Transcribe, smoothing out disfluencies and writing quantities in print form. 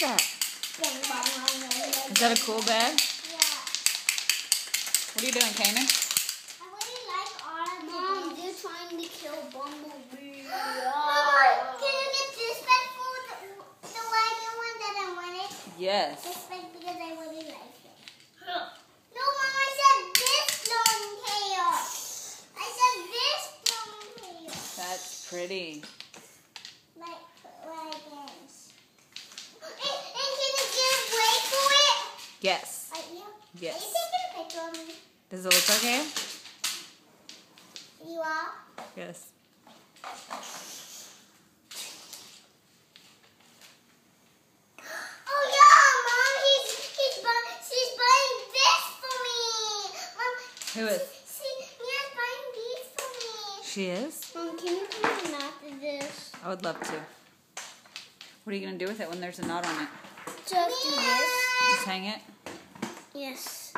that? Is that a cool bag? Yeah. What are you doing, Kanan? I really like all of Mom, they're trying to kill Bumblebee. Mama, can you get this bag for the wagon one that I wanted? Yes. This bag because I really like it. No, Mom, I said this long tail. I said this long tail. That's pretty. Like wagons. And can you give way for it? Yes. Right here? Yes. Are you taking a picture of me? Does it look okay? You are? Yes. Oh yeah, Mom, she's buying this for me. Mom, Who is? Mia's buying these for me. She is? Mom, can you come in after this? I would love to. What are you going to do with it when there's a knot on it? Just do this. Just hang it? Yes.